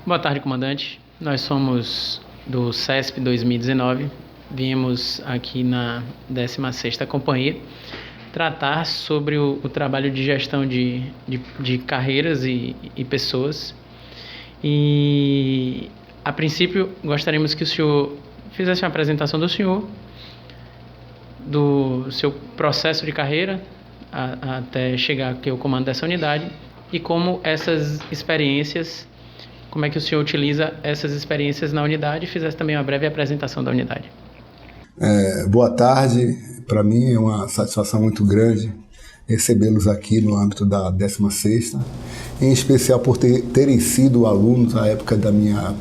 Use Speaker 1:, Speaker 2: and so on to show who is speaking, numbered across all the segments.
Speaker 1: Boa tarde, comandante. Nós somos do CESP 2019. Viemos aqui na 16ª Companhia tratar sobre o trabalho de gestão de carreiras e pessoas. E, a princípio, gostaríamos que o senhor fizesse uma apresentação do senhor, do seu processo de carreira até chegar aqui ao comando dessa unidade e como é que o senhor utiliza essas experiências na unidade, e fizesse também uma breve apresentação da unidade.
Speaker 2: Boa tarde, para mim é uma satisfação muito grande recebê-los aqui no âmbito da 16ª, em especial por terem sido alunos na época da minha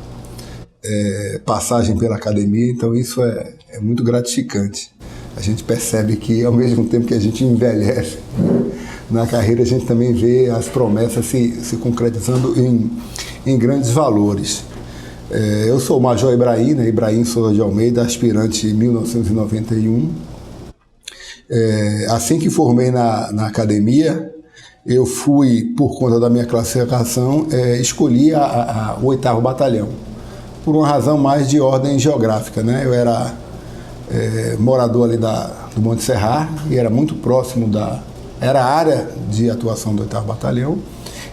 Speaker 2: passagem pela academia, então isso é muito gratificante. A gente percebe que ao mesmo tempo que a gente envelhece na carreira, a gente também vê as promessas se concretizando em grandes valores. Eu sou o Major Ibrahim, Ibrahim Souza de Almeida, aspirante em 1991. Assim que formei na academia, eu fui, por conta da minha classificação, escolhi o 8º Batalhão, por uma razão mais de ordem geográfica, né? Eu era morador ali do Monte Serrar e era muito próximo era a área de atuação do 8º Batalhão.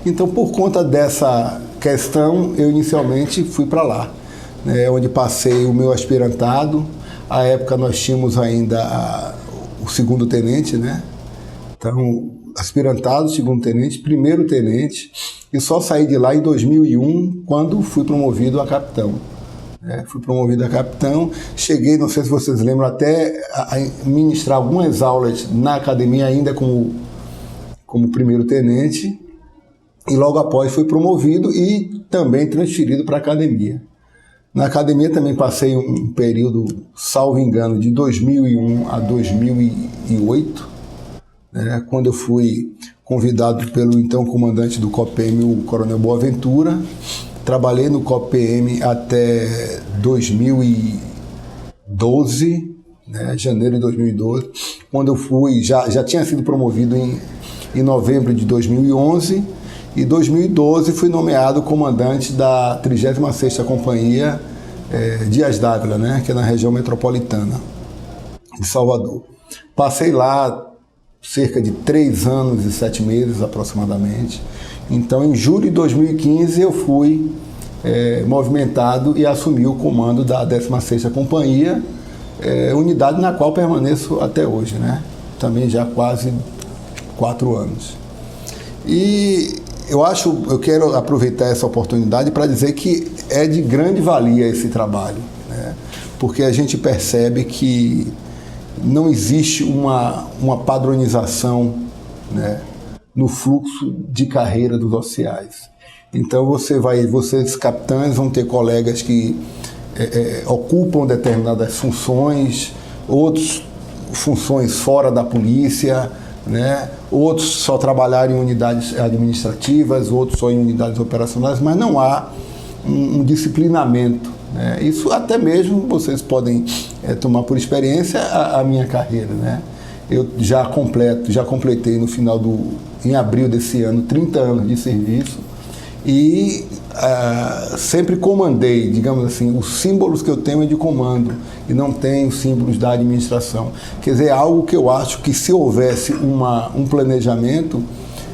Speaker 2: Então, por conta dessa questão, eu inicialmente fui para lá, onde passei o meu aspirantado. À época nós tínhamos ainda o 2º tenente, né? Então, aspirantado, 2º tenente, 1º tenente, e só saí de lá em 2001, quando fui promovido a capitão. Fui promovido a capitão, cheguei, não sei se vocês lembram, até a ministrar algumas aulas na academia ainda como 1º tenente, e logo após fui promovido e também transferido para a academia. Na academia também passei um período, salvo engano, de 2001 a 2008, quando eu fui convidado pelo então comandante do COPM, o Coronel Boaventura. Trabalhei no COPM até 2012, janeiro de 2012, quando eu fui, já tinha sido promovido em novembro de 2011, e em 2012 fui nomeado comandante da 36ª Companhia Dias d'Ávila, que é na região metropolitana de Salvador. Passei lá cerca de 3 anos e 7 meses aproximadamente. Então, em julho de 2015, eu fui movimentado e assumi o comando da 16ª Companhia, unidade na qual permaneço até hoje, também já há quase 4 anos. E eu quero aproveitar essa oportunidade para dizer que é de grande valia esse trabalho, porque a gente percebe que não existe uma padronização, no fluxo de carreira dos oficiais. Então vocês capitães vão ter colegas que ocupam determinadas funções, outros funções fora da polícia, outros só trabalhar em unidades administrativas, outros só em unidades operacionais, mas não há um disciplinamento. Isso até mesmo vocês podem tomar por experiência a minha carreira. Eu já completei em abril desse ano, 30 anos de serviço, e sempre comandei, digamos assim, os símbolos que eu tenho é de comando, e não tenho símbolos da administração. Quer dizer, algo que eu acho que, se houvesse um planejamento,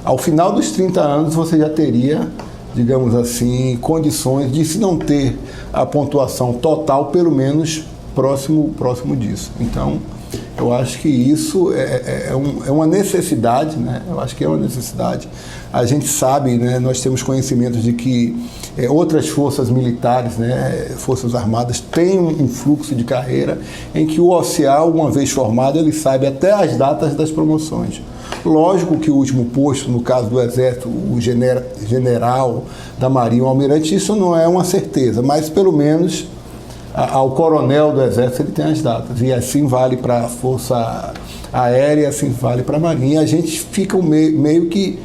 Speaker 2: ao final dos 30 anos você já teria, digamos assim, condições de, se não ter a pontuação total, pelo menos próximo disso. Então, eu acho que isso é uma necessidade, Eu acho que é uma necessidade. A gente sabe, nós temos conhecimento de que outras forças militares, forças armadas, têm um fluxo de carreira em que o oficial, uma vez formado, ele sabe até as datas das promoções. Lógico que o último posto, no caso do Exército, o general, da Marinha, o almirante, isso não é uma certeza, mas pelo menos ao coronel do Exército ele tem as datas, e assim vale para a Força Aérea, assim vale para a Marinha, e a gente fica meio que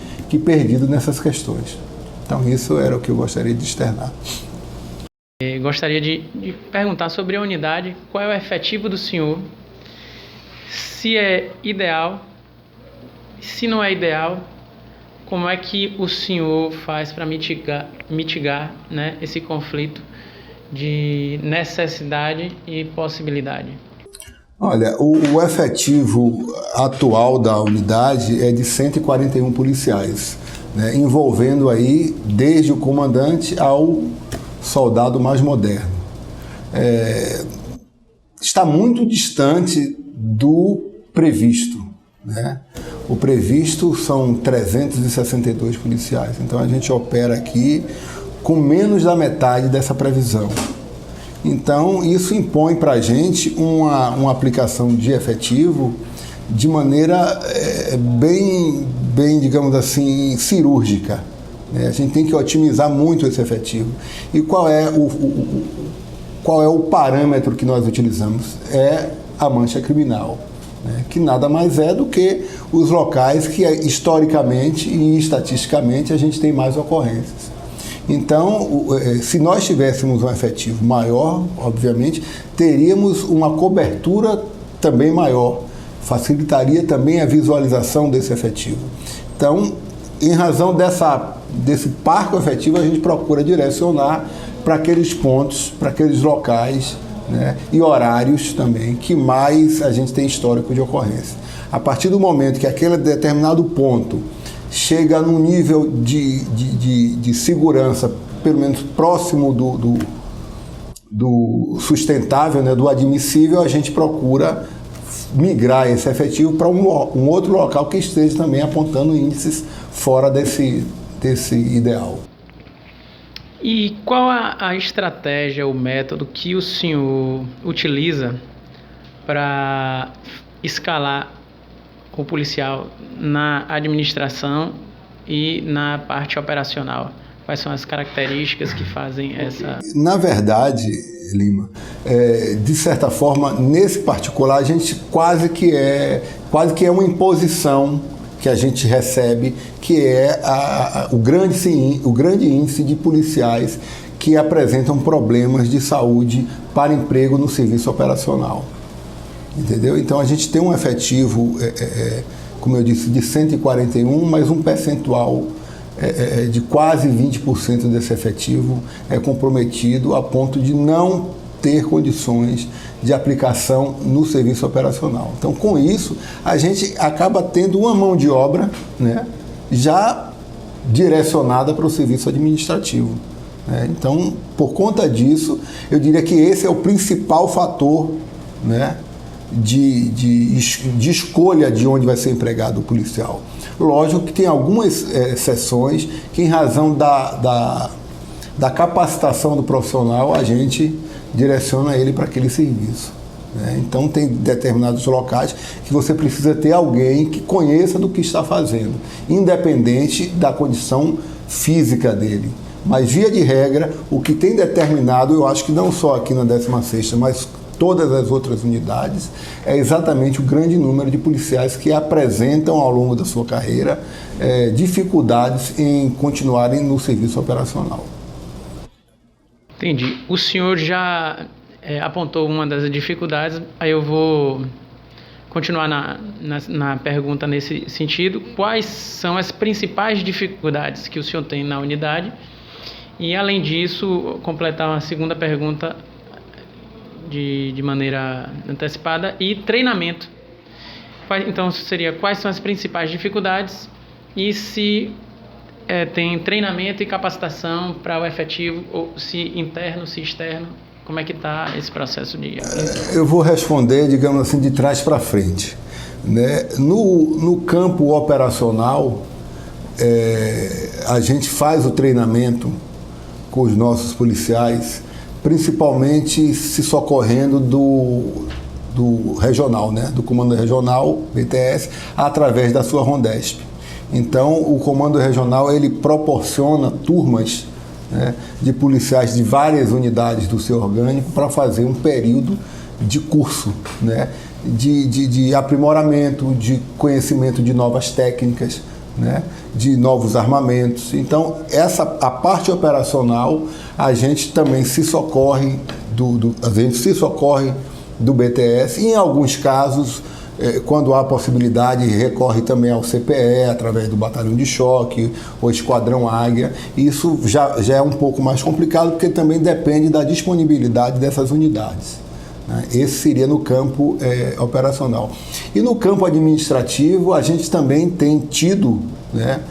Speaker 2: perdido nessas questões. Então isso era o que eu gostaria de externar.
Speaker 1: Gostaria de perguntar sobre a unidade, qual é o efetivo do senhor, se é ideal, se não é ideal, como é que o senhor faz para mitigar, né, esse conflito de necessidade e possibilidade?
Speaker 2: Olha, o efetivo atual da unidade é de 141 policiais, né, envolvendo aí desde o comandante ao soldado mais moderno. Está muito distante do previsto, né? O previsto são 362 policiais, então a gente opera aqui com menos da metade dessa previsão. Então, isso impõe para a gente uma aplicação de efetivo de maneira bem, digamos assim, cirúrgica, né? A gente tem que otimizar muito esse efetivo. E qual é o parâmetro que nós utilizamos? É a mancha criminal, né? Que nada mais é do que os locais que, historicamente e estatisticamente, a gente tem mais ocorrências. Então, se nós tivéssemos um efetivo maior, obviamente, teríamos uma cobertura também maior, facilitaria também a visualização desse efetivo. Então, em razão desse parco efetivo, a gente procura direcionar para aqueles pontos, para aqueles locais, né, e horários também, que mais a gente tem histórico de ocorrência. A partir do momento que aquele determinado ponto chega num nível de segurança, pelo menos próximo do sustentável, né, do admissível, a gente procura migrar esse efetivo para um outro local que esteja também apontando índices fora desse ideal.
Speaker 1: E qual a estratégia, o método que o senhor utiliza para escalar o policial na administração e na parte operacional? Quais são as características que fazem essa...
Speaker 2: Na verdade, Lima, de certa forma, nesse particular, a gente quase que é uma imposição que a gente recebe, que é o grande índice de policiais que apresentam problemas de saúde para emprego no serviço operacional. Entendeu? Então a gente tem um efetivo, como eu disse, de 141, mas um percentual de quase 20% desse efetivo é comprometido a ponto de não ter condições de aplicação no serviço operacional. Então, com isso, a gente acaba tendo uma mão de obra, né, já direcionada para o serviço administrativo, né? Então, por conta disso, eu diria que esse é o principal fator, né, de escolha de onde vai ser empregado o policial. Lógico que tem algumas exceções que, em razão da capacitação do profissional, a gente direciona ele para aquele serviço, né? Então, tem determinados locais que você precisa ter alguém que conheça do que está fazendo, independente da condição física dele. Mas, via de regra, o que tem determinado, eu acho que não só aqui na 16ª, mas todas as outras unidades, é exatamente o grande número de policiais que apresentam ao longo da sua carreira dificuldades em continuarem no serviço operacional.
Speaker 1: Entendi. O senhor já apontou uma das dificuldades, aí eu vou continuar na pergunta nesse sentido. Quais são as principais dificuldades que o senhor tem na unidade? E, além disso, completar uma segunda pergunta de maneira antecipada, e treinamento. Então, seria quais são as principais dificuldades e se tem treinamento e capacitação para o efetivo, ou se interno, se externo, como é que está esse processo de...
Speaker 2: Eu vou responder, digamos assim, de trás para frente, né? No campo operacional, a gente faz o treinamento com os nossos policiais, principalmente se socorrendo do regional, né? Do Comando Regional, BTS, através da sua Rondesp. Então, o Comando Regional, ele proporciona turmas, né, de policiais de várias unidades do seu orgânico para fazer um período de curso, né, de aprimoramento, de conhecimento de novas técnicas, né, de novos armamentos. Então, a parte operacional, a gente também se socorre do BTS, e, em alguns casos, quando há possibilidade, recorre também ao CPE, através do Batalhão de Choque, ou Esquadrão Águia. Isso já é um pouco mais complicado, porque também depende da disponibilidade dessas unidades. Esse seria no campo operacional. E no campo administrativo, a gente também tem tido, né,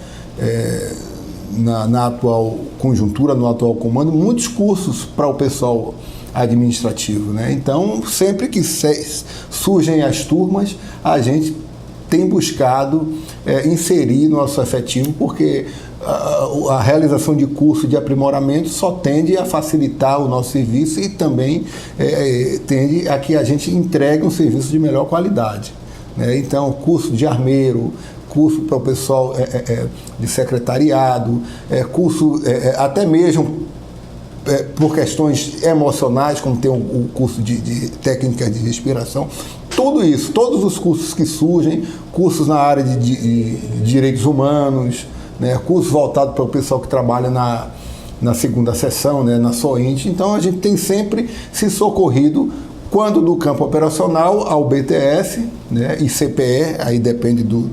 Speaker 2: na atual conjuntura, no atual comando, muitos cursos para o pessoal administrativo, né? Então, sempre que surgem as turmas, a gente tem buscado inserir nosso efetivo, porque a realização de curso de aprimoramento só tende a facilitar o nosso serviço e também tende a que a gente entregue um serviço de melhor qualidade, né? Então, curso de armeiro, curso para o pessoal de secretariado, curso até mesmo por questões emocionais, como tem o curso de técnicas de respiração. Tudo isso, todos os cursos que surgem, cursos na área de direitos humanos, né, cursos voltados para o pessoal que trabalha na segunda seção, né, na SOINT. Então, a gente tem sempre se socorrido, quando do campo operacional, ao BTS, né, e CPE, aí depende do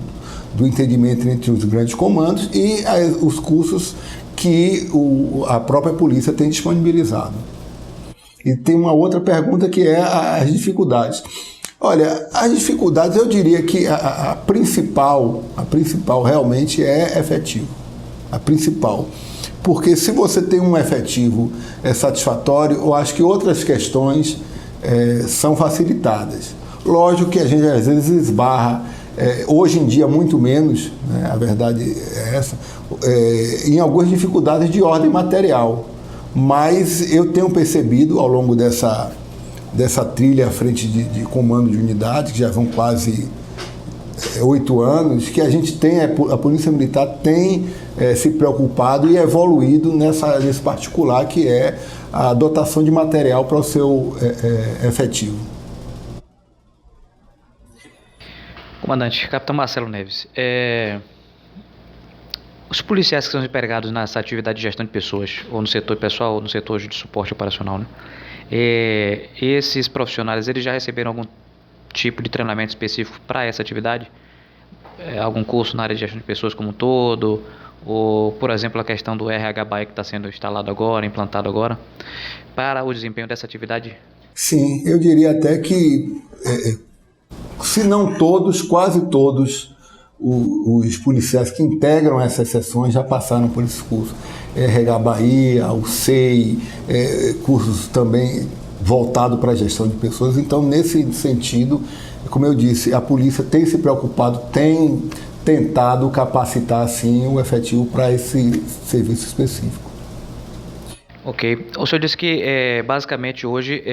Speaker 2: entendimento entre os grandes comandos, e os cursos que a própria polícia tem disponibilizado. E tem uma outra pergunta, que é as dificuldades. Olha, as dificuldades, eu diria que a principal realmente é efetivo. A principal. Porque se você tem um efetivo satisfatório, eu acho que outras questões são facilitadas. Lógico que a gente às vezes esbarra, hoje em dia muito menos, né, a verdade é essa, em algumas dificuldades de ordem material. Mas eu tenho percebido ao longo dessa trilha à frente de comando de unidade, que já vão quase 8 anos, que a gente tem, a Polícia Militar tem se preocupado e evoluído nesse particular, que é a dotação de material para o seu efetivo.
Speaker 3: Comandante, Capitão Marcelo Neves, os policiais que são empregados nessa atividade de gestão de pessoas, ou no setor pessoal, ou no setor de suporte operacional, né? Esses profissionais, eles já receberam algum tipo de treinamento específico para essa atividade? Algum curso na área de gestão de pessoas como um todo? Ou, por exemplo, a questão do RH Bahia, que está sendo instalado agora, implantado agora, para o desempenho dessa atividade?
Speaker 2: Sim, eu diria até que, se não todos, quase todos os policiais que integram essas seções já passaram por esse curso. RH Bahia, o SEI, cursos também voltados para a gestão de pessoas. Então, nesse sentido, como eu disse, a polícia tem se preocupado, tem tentado capacitar, sim, o efetivo para esse serviço específico.
Speaker 3: Ok. O senhor disse que, basicamente, hoje,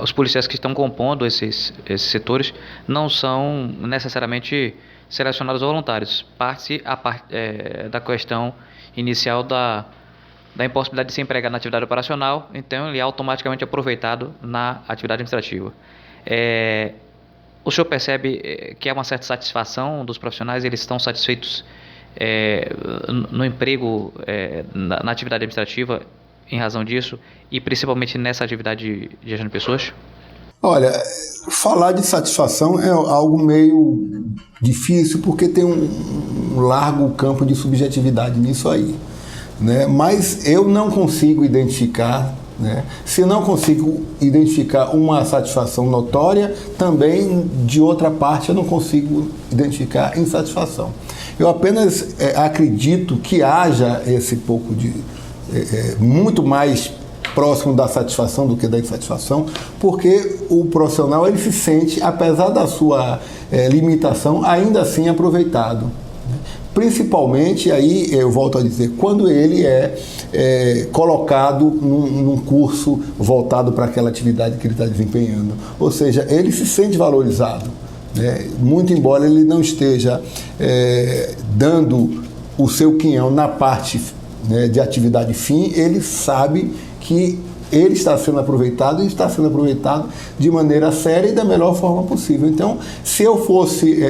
Speaker 3: os policiais que estão compondo esses setores não são necessariamente selecionados voluntários. Parte da questão inicial da impossibilidade de se empregar na atividade operacional, então ele é automaticamente aproveitado na atividade administrativa. O senhor percebe que há uma certa satisfação dos profissionais, eles estão satisfeitos no emprego, na atividade administrativa, em razão disso, e principalmente nessa atividade de gestão de pessoas?
Speaker 2: Olha, falar de satisfação é algo meio difícil, porque tem um largo campo de subjetividade nisso aí, né? Mas eu não consigo identificar, né? Se não consigo identificar uma satisfação notória, também, de outra parte, eu não consigo identificar insatisfação. Eu apenas acredito que haja esse pouco de muito mais próximo da satisfação do que da insatisfação, porque o profissional, ele se sente, apesar da sua limitação, ainda assim aproveitado. Principalmente, aí eu volto a dizer, quando ele é colocado num curso voltado para aquela atividade que ele está desempenhando. Ou seja, ele se sente valorizado, né? Muito embora ele não esteja dando o seu quinhão na parte, né, de atividade fim, ele sabe que ele está sendo aproveitado, e está sendo aproveitado de maneira séria e da melhor forma possível. Então, se eu fosse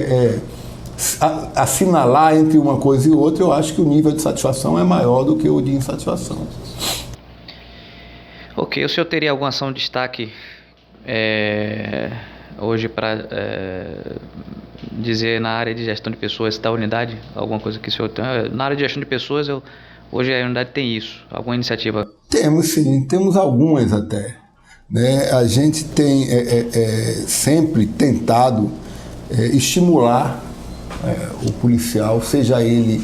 Speaker 2: assinalar entre uma coisa e outra, eu acho que o nível de satisfação é maior do que o de insatisfação.
Speaker 3: Ok, o senhor teria alguma ação de destaque hoje para dizer na área de gestão de pessoas da unidade, alguma coisa que o senhor tem? Na área de gestão de pessoas, hoje a unidade tem isso, alguma iniciativa?
Speaker 2: Temos sim, temos algumas até. Né? A gente tem sempre tentado estimular o policial, seja ele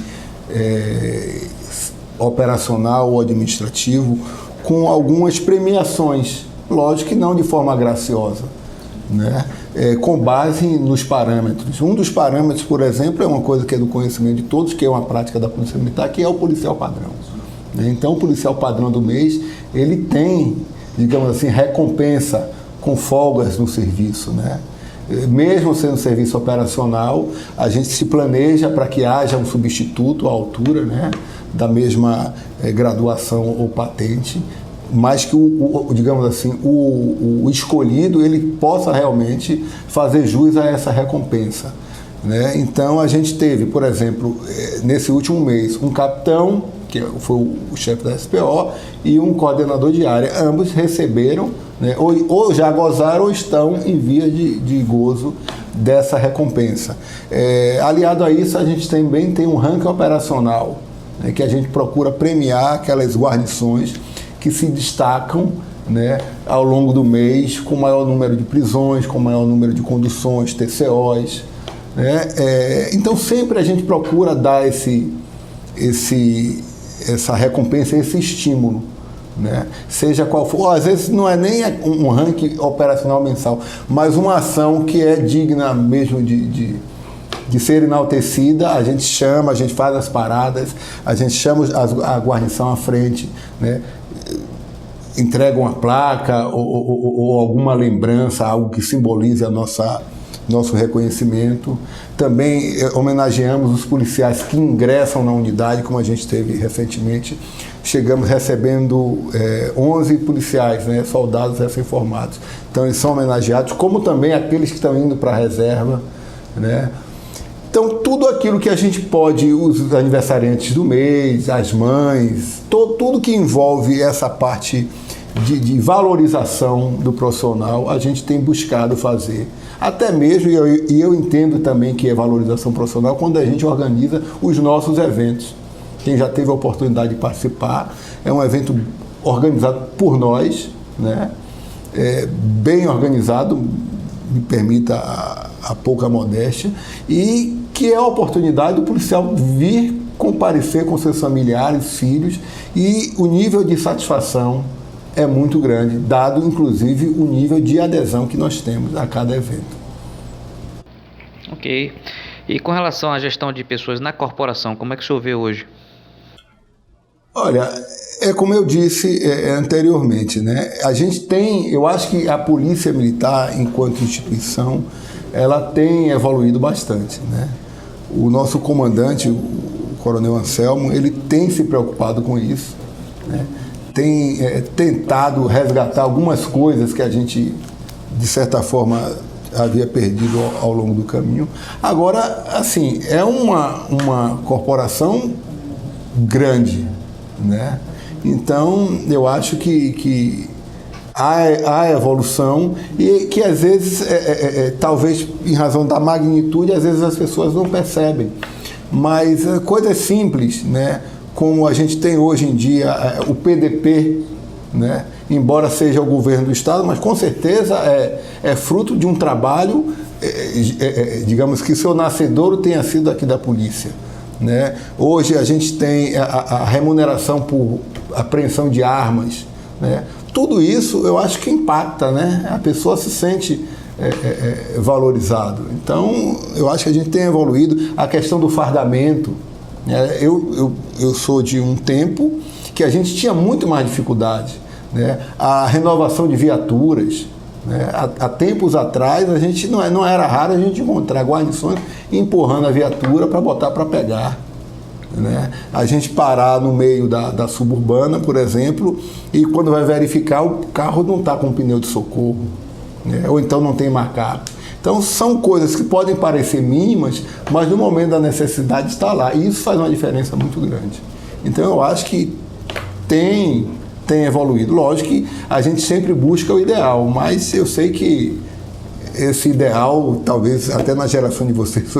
Speaker 2: operacional ou administrativo, com algumas premiações, lógico que não de forma graciosa, né? Com base nos parâmetros. Um dos parâmetros, por exemplo, é uma coisa que é do conhecimento de todos, que é uma prática da Polícia Militar, que é o policial padrão. Né? Então, o policial padrão do mês, ele tem, digamos assim, recompensa com folgas no serviço, né? Mesmo sendo serviço operacional, a gente se planeja para que haja um substituto à altura, né, da mesma graduação ou patente, mas que digamos assim, o escolhido ele possa realmente fazer jus a essa recompensa, né? Então a gente teve, por exemplo, nesse último mês, um capitão, que foi o chefe da SPO, e um coordenador de área. Ambos receberam, né, ou já gozaram ou estão em via de gozo dessa recompensa. Aliado a isso, a gente também tem um ranking operacional, né, que a gente procura premiar aquelas guarnições que se destacam, né, ao longo do mês, com maior número de prisões, com maior número de conduções, TCOs. Né? Então sempre a gente procura dar essa recompensa, esse estímulo, né? Seja qual for, às vezes não é nem um ranking operacional mensal, mas uma ação que é digna mesmo de ser enaltecida, a gente chama, a gente faz as paradas, a gente chama a guarnição à frente, né? Entrega uma placa ou alguma lembrança, algo que simbolize nosso reconhecimento. Também homenageamos os policiais que ingressam na unidade, como a gente teve recentemente. Chegamos recebendo 11 policiais, né, soldados recém-formados. Então eles são homenageados, como também aqueles que estão indo para a reserva, né? Então tudo aquilo que a gente pode, os aniversariantes do mês, as mães, tudo que envolve essa parte de valorização do profissional, a gente tem buscado fazer. Até mesmo, e eu entendo também que é valorização profissional, quando a gente organiza os nossos eventos. Quem já teve a oportunidade de participar, é um evento organizado por nós, né? Bem organizado, me permita a pouca modéstia, e que é a oportunidade do policial vir comparecer com seus familiares, filhos, e o nível de satisfação é muito grande, dado inclusive o nível de adesão que nós temos a cada evento.
Speaker 3: Ok. E com relação à gestão de pessoas na corporação, como é que o senhor vê hoje?
Speaker 2: Olha, como eu disse anteriormente, né? A gente tem, eu acho que a Polícia Militar, enquanto instituição, ela tem evoluído bastante, né? O nosso comandante, o Coronel Anselmo, ele tem se preocupado com isso, né? Tem tentado resgatar algumas coisas que a gente, de certa forma, havia perdido ao longo do caminho. Agora, assim, é uma corporação grande, né? Então, eu acho que há evolução e que, às vezes, talvez em razão da magnitude, às vezes as pessoas não percebem. Mas coisas simples, né? Como a gente tem hoje em dia o PDP, né? Embora seja o governo do Estado, mas com certeza é fruto de um trabalho, digamos que seu nascedouro tenha sido aqui da polícia, né? Hoje a gente tem a remuneração por apreensão de armas, né? Tudo isso eu acho que impacta, né? A pessoa se sente valorizado. Então eu acho que a gente tem evoluído. A questão do fardamento, eu sou de um tempo que a gente tinha muito mais dificuldade, né? A renovação de viaturas, né? Há tempos atrás a gente não era raro a gente encontrar guarnições empurrando a viatura para botar para pegar, né? A gente parar no meio da suburbana, por exemplo, e quando vai verificar o carro não está com pneu de socorro, né? Ou então não tem marcado. Então são coisas que podem parecer mínimas, mas no momento da necessidade está lá, e isso faz uma diferença muito grande. Então eu acho que tem evoluído. Lógico que a gente sempre busca o ideal, mas eu sei que esse ideal, talvez até na geração de vocês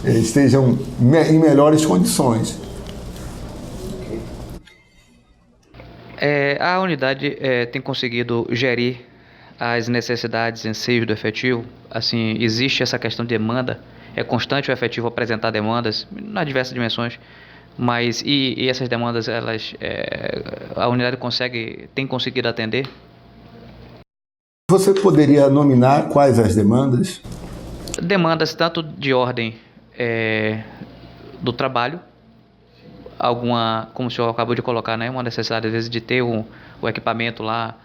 Speaker 2: estejam em melhores condições.
Speaker 3: A unidade tem conseguido gerir as necessidades, anseios do efetivo? Assim, existe essa questão de demanda? É constante o efetivo apresentar demandas nas diversas dimensões, mas e essas demandas, a unidade tem conseguido atender?
Speaker 2: Você poderia nominar quais as demandas?
Speaker 3: Demandas tanto de ordem do trabalho, alguma, como o senhor acabou de colocar, né, uma necessidade às vezes de ter o equipamento lá,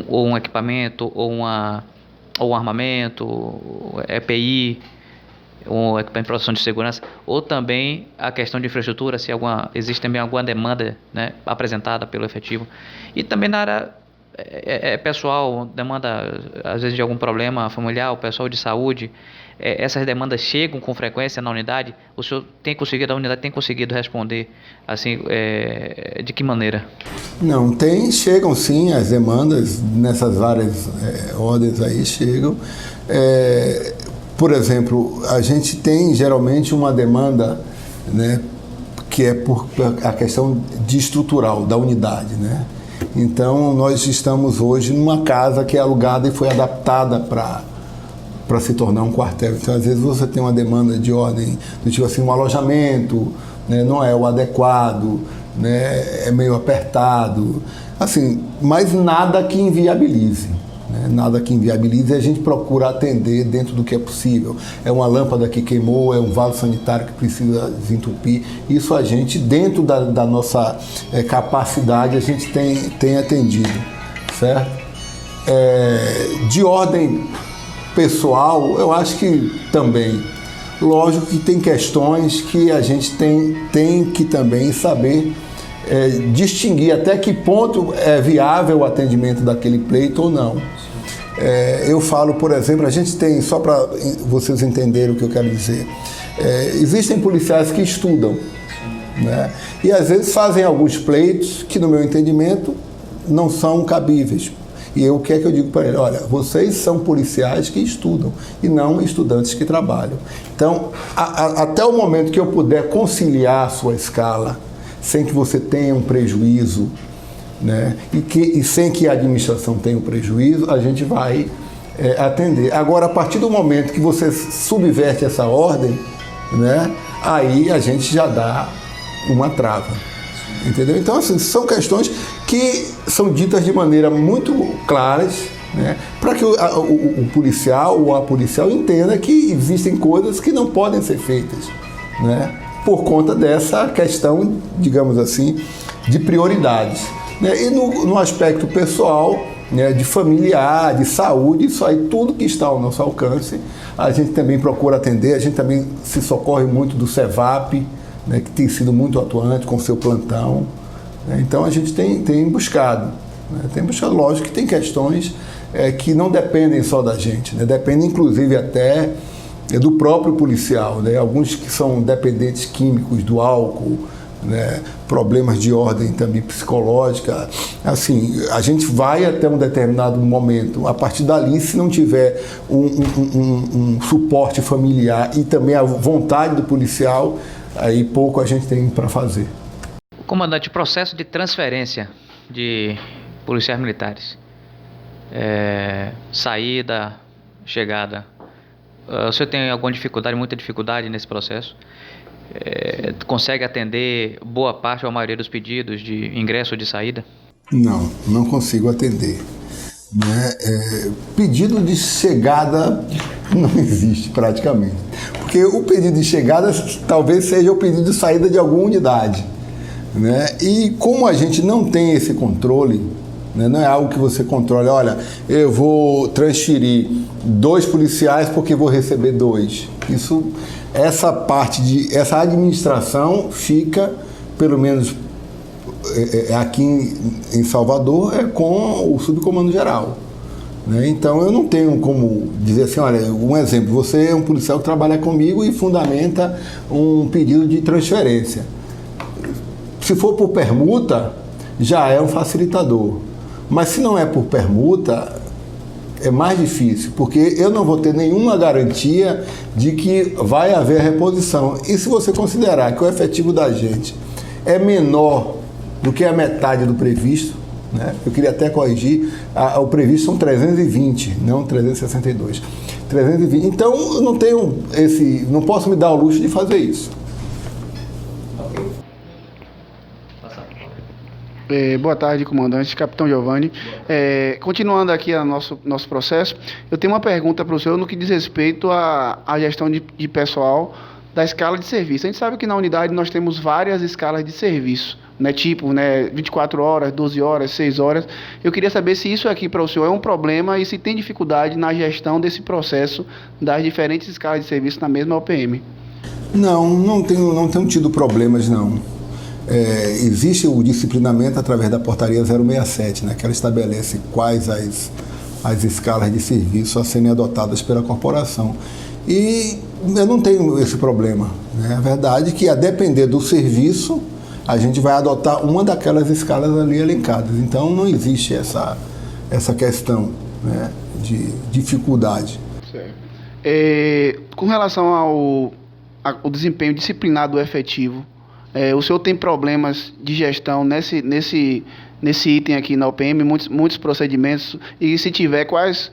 Speaker 3: ou um equipamento, ou um armamento, EPI, um equipamento de proteção de segurança, ou também a questão de infraestrutura, se existe também alguma demanda, né, apresentada pelo efetivo. E também na área pessoal, demanda às vezes de algum problema familiar, o pessoal de saúde, essas demandas chegam com frequência na unidade? O senhor a unidade tem conseguido responder assim, de que maneira?
Speaker 2: Não, chegam sim as demandas nessas várias ordens aí chegam. Por exemplo, a gente tem geralmente uma demanda, né, que é por a questão de estrutural da unidade, né? Então, nós estamos hoje numa casa que é alugada e foi adaptada para se tornar um quartel. Então, às vezes, você tem uma demanda de ordem do tipo assim, um alojamento, né, não é o adequado, né, é meio apertado, assim, mas nada que inviabilize. Nada que inviabilize, a gente procura atender dentro do que é possível. É uma lâmpada que queimou, é um vaso sanitário que precisa desentupir. Isso a gente, dentro da nossa capacidade, a gente tem atendido, certo? De ordem pessoal, eu acho que também. Lógico que tem questões que a gente tem que também saber distinguir até que ponto é viável o atendimento daquele pleito ou não. Eu falo, por exemplo, a gente tem, só para vocês entenderem o que eu quero dizer, existem policiais que estudam, né? E às vezes fazem alguns pleitos que, no meu entendimento, não são cabíveis. E o que é que eu digo para ele? Olha, vocês são policiais que estudam e não estudantes que trabalham. Então, até o momento que eu puder conciliar a sua escala, sem que você tenha um prejuízo, né, e sem que a administração tenha um prejuízo, a gente vai atender. Agora, a partir do momento que você subverte essa ordem, né, aí a gente já dá uma trava. Entendeu? Então, assim, são questões que são ditas de maneira muito claras, né, para que o policial ou a policial entenda que existem coisas que não podem ser feitas, né, por conta dessa questão, digamos assim, de prioridades. Né? E no aspecto pessoal, né, de familiar, de saúde, isso aí, tudo que está ao nosso alcance, a gente também procura atender, a gente também se socorre muito do CEVAP, né, que tem sido muito atuante com o seu plantão. Né? Então a gente tem buscado. Né? Tem buscado, lógico que tem questões que não dependem só da gente, né? Dependem inclusive até do próprio policial, né? Alguns que são dependentes químicos do álcool, né? Problemas de ordem também psicológica. Assim, a gente vai até um determinado momento. A partir dali, se não tiver um suporte familiar e também a vontade do policial, aí pouco a gente tem para fazer.
Speaker 3: Comandante, processo de transferência de policiais militares, saída, chegada, o senhor tem alguma dificuldade, muita dificuldade nesse processo? Consegue atender boa parte ou a maioria dos pedidos de ingresso ou de saída?
Speaker 2: Não consigo atender. Né? Pedido de chegada não existe praticamente, porque o pedido de chegada talvez seja o pedido de saída de alguma unidade, né? E como a gente não tem esse controle, né? Não é algo que você controle, olha, eu vou transferir 2 policiais porque vou receber 2. Essa administração fica, pelo menos aqui em Salvador, com o subcomando geral. Né? Então eu não tenho como dizer assim, olha, um exemplo, você é um policial que trabalha comigo e fundamenta um pedido de transferência. Se for por permuta, já é um facilitador. Mas se não é por permuta, é mais difícil, porque eu não vou ter nenhuma garantia de que vai haver reposição. E se você considerar que o efetivo da gente é menor do que a metade do previsto, né? Eu queria até corrigir, o previsto são 320, não 362. 320. Então, eu não posso me dar o luxo de fazer isso.
Speaker 4: Boa tarde, comandante, capitão Giovanni. Continuando aqui o nosso processo, eu tenho uma pergunta para o senhor no que diz respeito à gestão de pessoal da escala de serviço. A gente sabe que na unidade nós temos várias escalas de serviço, né, tipo, né, 24 horas, 12 horas, 6 horas. Eu queria saber se isso aqui para o senhor é um problema e se tem dificuldade na gestão desse processo das diferentes escalas de serviço na mesma OPM.
Speaker 2: Não tenho tido problemas, não. Existe o disciplinamento através da portaria 067, né, que ela estabelece quais as escalas de serviço a serem adotadas pela corporação. E eu não tenho esse problema, né? A verdade é que, a depender do serviço, a gente vai adotar uma daquelas escalas ali elencadas. Então, não existe essa questão, né, de dificuldade.
Speaker 4: Certo. Com relação ao desempenho disciplinado do efetivo, o senhor tem problemas de gestão nesse item aqui na OPM, muitos procedimentos, e se tiver, quais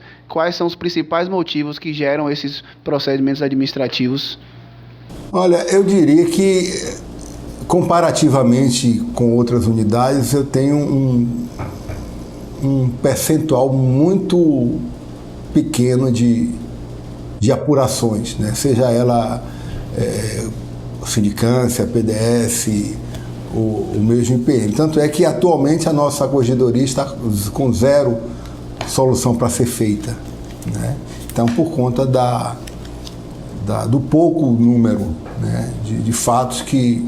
Speaker 4: são os principais motivos que geram esses procedimentos administrativos?
Speaker 2: Olha, eu diria que, comparativamente com outras unidades, eu tenho um percentual muito pequeno de apurações, né? Seja ela sindicância, PDS, o mesmo IPM. Tanto é que, atualmente, a nossa corregedoria está com zero solução para ser feita, né? Então, por conta do pouco número, né, de fatos que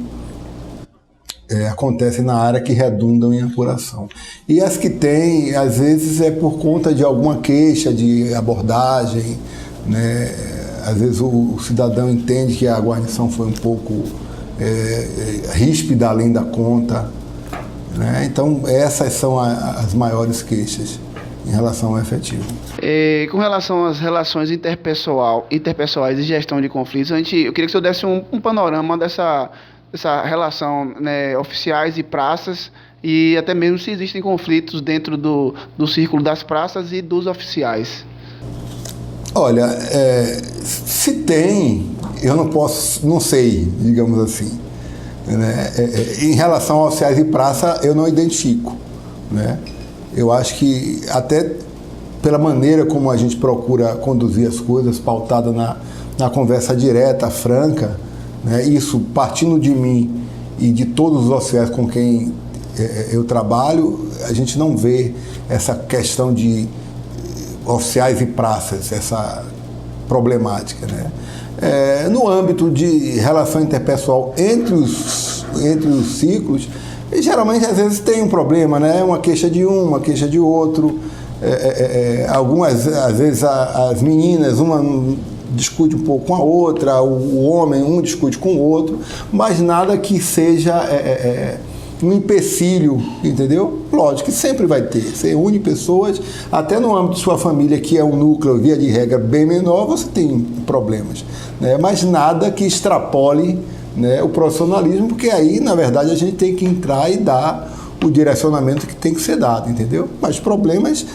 Speaker 2: acontecem na área que redundam em apuração. E as que tem, às vezes, é por conta de alguma queixa de abordagem, né? Às vezes o cidadão entende que a guarnição foi um pouco ríspida além da conta, né? Então, essas são as maiores queixas em relação ao efetivo.
Speaker 4: Com relação às relações interpessoais e gestão de conflitos, eu queria que o senhor desse um panorama dessa relação, né, oficiais e praças, e até mesmo se existem conflitos dentro do círculo das praças e dos oficiais.
Speaker 2: Olha, se tem, eu não sei, digamos assim, né? Em relação aos oficiais e praça, eu não identifico, né? Eu acho que, até pela maneira como a gente procura conduzir as coisas, pautada na conversa direta, franca, né? Isso partindo de mim e de todos os oficiais com quem eu trabalho, a gente não vê essa questão de oficiais e praças, essa problemática, né? No âmbito de relação interpessoal entre os ciclos, geralmente, às vezes, tem um problema, né? Uma queixa de um, uma queixa de outro. Algumas, às vezes, as meninas, uma discute um pouco com a outra, o homem, um discute com o outro, mas nada que seja um empecilho, entendeu? Lógico que sempre vai ter. Você une pessoas, até no âmbito de sua família, que é um núcleo, via de regra, bem menor, você tem problemas, né? Mas nada que extrapole, né, o profissionalismo, porque aí, na verdade, a gente tem que entrar e dar o direcionamento que tem que ser dado, entendeu? Mas problemas,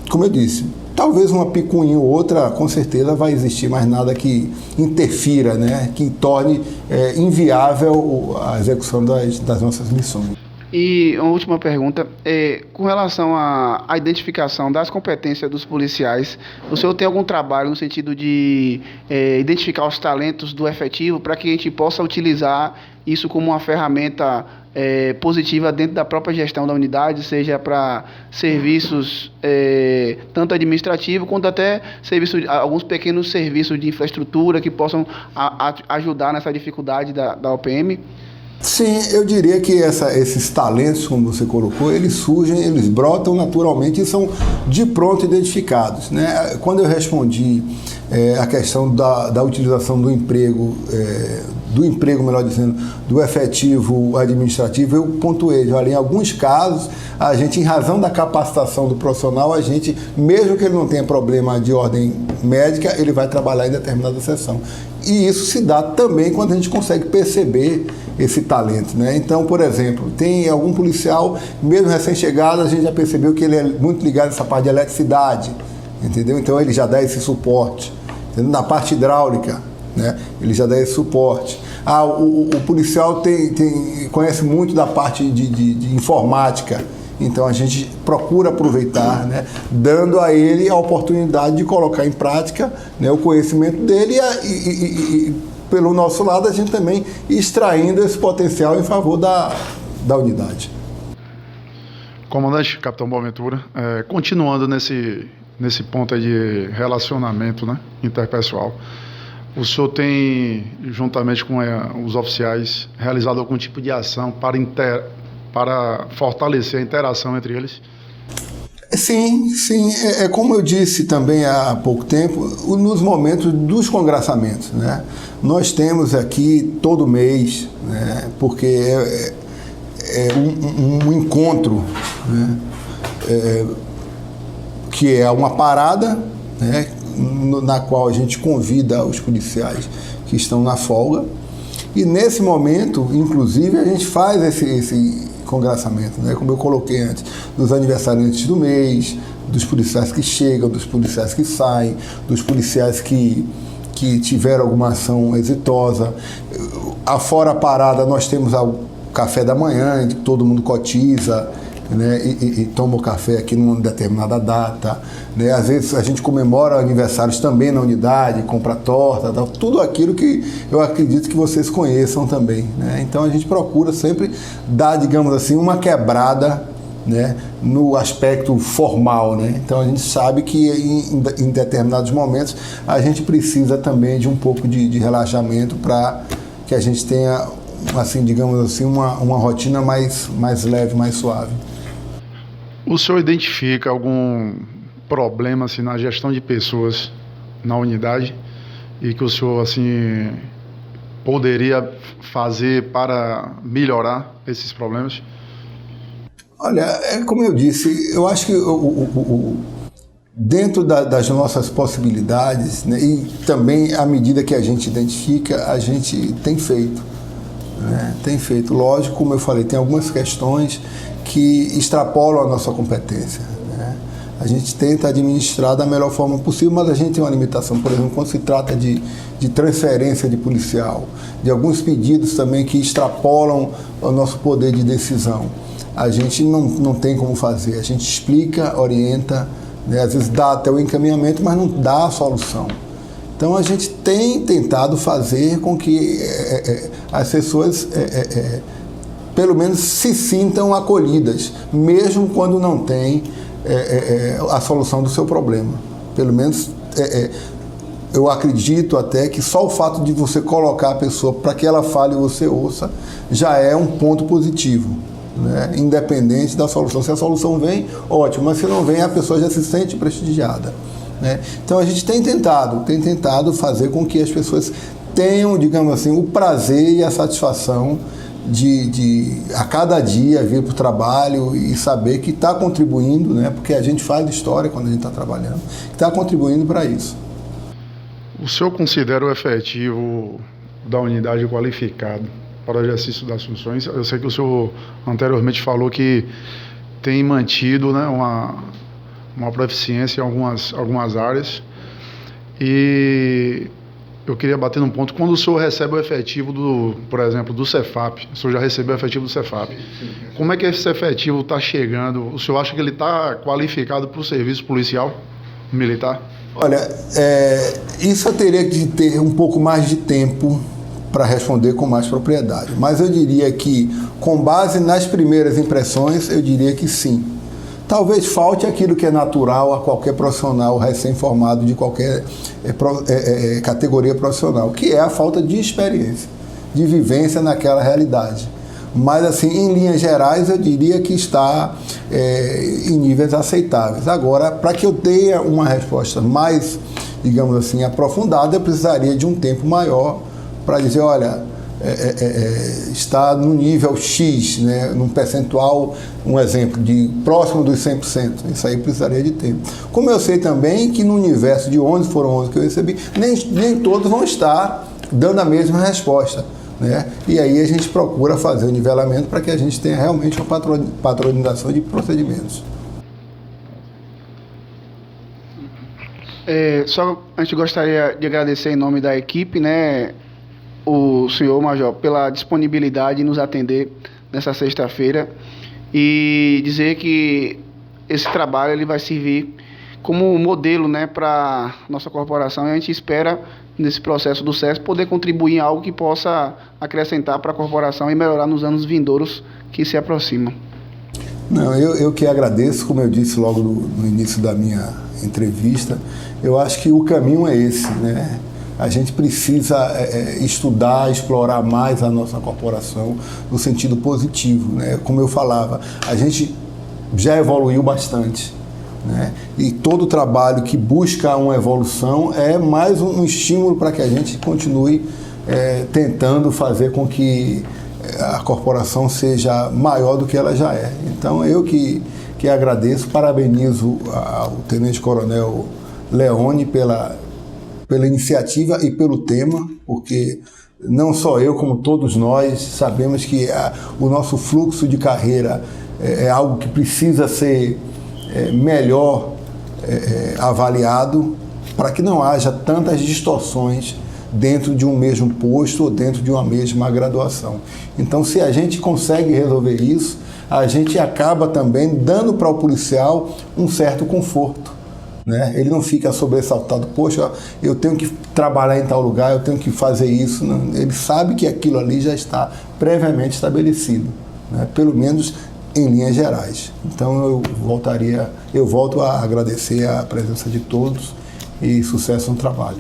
Speaker 2: como eu disse, talvez uma picuinha ou outra, com certeza vai existir, mas nada que interfira, né, que torne inviável a execução das nossas missões.
Speaker 4: E uma última pergunta, com relação à identificação das competências dos policiais, o senhor tem algum trabalho no sentido de identificar os talentos do efetivo para que a gente possa utilizar isso como uma ferramenta positiva dentro da própria gestão da unidade, seja para serviços tanto administrativos quanto até alguns pequenos serviços de infraestrutura que possam ajudar nessa dificuldade da OPM?
Speaker 2: Sim, eu diria que esses talentos, como você colocou, eles surgem, eles brotam naturalmente e são de pronto identificados, né? Quando eu respondi a questão da utilização do emprego do emprego, melhor dizendo, do efetivo administrativo, eu pontuei, olha, em alguns casos, a gente, em razão da capacitação do profissional, a gente, mesmo que ele não tenha problema de ordem médica, ele vai trabalhar em determinada seção. E isso se dá também quando a gente consegue perceber esse talento, né? Então, por exemplo, tem algum policial, mesmo recém-chegado, a gente já percebeu que ele é muito ligado a essa parte de eletricidade, entendeu? Então ele já dá esse suporte, entendeu? Na parte hidráulica, né? Ele já dá esse suporte. O policial conhece muito da parte de informática, então a gente procura aproveitar, né? Dando a ele a oportunidade de colocar em prática, né, o conhecimento dele e pelo nosso lado a gente também extraindo esse potencial em favor da unidade.
Speaker 5: Comandante, Capitão Boaventura, continuando nesse ponto aí de relacionamento, né, interpessoal, o senhor tem, juntamente com os oficiais, realizado algum tipo de ação para fortalecer a interação entre eles?
Speaker 2: Sim. Como eu disse também há pouco tempo, nos momentos dos congraçamentos, né? Nós temos aqui todo mês, né? Porque é um encontro, né? Que é uma parada, né? Na qual a gente convida os policiais que estão na folga, e nesse momento, inclusive, a gente faz esse congraçamento, né? Como eu coloquei antes, dos aniversariantes do mês, dos policiais que chegam, dos policiais que saem, dos policiais que tiveram alguma ação exitosa. Afora a parada, nós temos o café da manhã, em que todo mundo cotiza, né, e toma o café aqui numa determinada data, né? Às vezes a gente comemora aniversários também na unidade, compra torta, tudo aquilo que eu acredito que vocês conheçam também, né? Então a gente procura sempre dar, digamos assim, uma quebrada, né, no aspecto formal, né? Então a gente sabe que em determinados momentos a gente precisa também de um pouco de relaxamento para que a gente tenha, assim, digamos assim, uma rotina mais leve, mais suave.
Speaker 5: O senhor identifica algum problema assim, na gestão de pessoas na unidade e que o senhor assim, poderia fazer para melhorar esses problemas?
Speaker 2: Olha, como eu disse, eu acho que dentro das nossas possibilidades, né, e também à medida que a gente identifica, a gente tem feito. Né? Tem feito. Lógico, como eu falei, tem algumas questões que extrapolam a nossa competência. Né? A gente tenta administrar da melhor forma possível, mas a gente tem uma limitação. Por exemplo, quando se trata de transferência de policial, de alguns pedidos também que extrapolam o nosso poder de decisão. A gente não tem como fazer. A gente explica, orienta, né? Às vezes dá até o encaminhamento, mas não dá a solução. Então a gente tem tentado fazer com que as pessoas pelo menos se sintam acolhidas, mesmo quando não tem a solução do seu problema. Pelo menos eu acredito até que só o fato de você colocar a pessoa para que ela fale e você ouça já é um ponto positivo, né? Independente da solução. Se a solução vem, ótimo, mas se não vem, a pessoa já se sente prestigiada. Né? Então a gente tem tentado fazer com que as pessoas tenham, digamos assim, o prazer e a satisfação de a cada dia vir para o trabalho e saber que está contribuindo, né? Porque a gente faz história quando a gente está trabalhando, que está contribuindo para isso.
Speaker 5: O senhor considera o efetivo da unidade qualificado para o exercício das funções? Eu sei que o senhor anteriormente falou que tem mantido, né, uma proficiência em algumas áreas, e eu queria bater num ponto. Quando o senhor recebe o efetivo por exemplo, do Cefap, o senhor já recebeu o efetivo do Cefap, como é que esse efetivo está chegando? O senhor acha que ele está qualificado para o serviço policial militar?
Speaker 2: Olha, isso eu teria que ter um pouco mais de tempo para responder com mais propriedade, mas eu diria que, com base nas primeiras impressões, eu diria que sim. Talvez falte aquilo que é natural a qualquer profissional recém-formado de qualquer categoria profissional, que é a falta de experiência, de vivência naquela realidade. Mas, assim, em linhas gerais, eu diria que está em níveis aceitáveis. Agora, para que eu tenha uma resposta mais, digamos assim, aprofundada, eu precisaria de um tempo maior para dizer, olha, está no nível X, né, num percentual, um exemplo, de próximo dos 100%. Isso aí precisaria de tempo. Como eu sei também que no universo de 11, foram 11 que eu recebi, nem todos vão estar dando a mesma resposta, né? E aí a gente procura fazer o nivelamento para que a gente tenha realmente uma padronização de procedimentos.
Speaker 4: Só a gente gostaria de agradecer em nome da equipe, né, o senhor Major, pela disponibilidade em nos atender nessa sexta-feira e dizer que esse trabalho ele vai servir como modelo, né, para nossa corporação, e a gente espera, nesse processo do SESP, poder contribuir em algo que possa acrescentar para a corporação e melhorar nos anos vindouros que se aproximam.
Speaker 2: Não, eu que agradeço, como eu disse logo no início da minha entrevista, eu acho que o caminho é esse, né? A gente precisa estudar, explorar mais a nossa corporação no sentido positivo, né? Como eu falava, a gente já evoluiu bastante, né? E todo trabalho que busca uma evolução é mais um estímulo para que a gente continue tentando fazer com que a corporação seja maior do que ela já é. Então eu que agradeço, parabenizo ao Tenente Coronel Leone pela iniciativa e pelo tema, porque não só eu, como todos nós, sabemos que o nosso fluxo de carreira é algo que precisa ser melhor avaliado para que não haja tantas distorções dentro de um mesmo posto ou dentro de uma mesma graduação. Então, se a gente consegue resolver isso, a gente acaba também dando para o policial um certo conforto, né? Ele não fica sobressaltado, poxa, eu tenho que trabalhar em tal lugar, eu tenho que fazer isso. Não. Ele sabe que aquilo ali já está previamente estabelecido, né? Pelo menos em linhas gerais. Então eu volto a agradecer a presença de todos e sucesso no trabalho.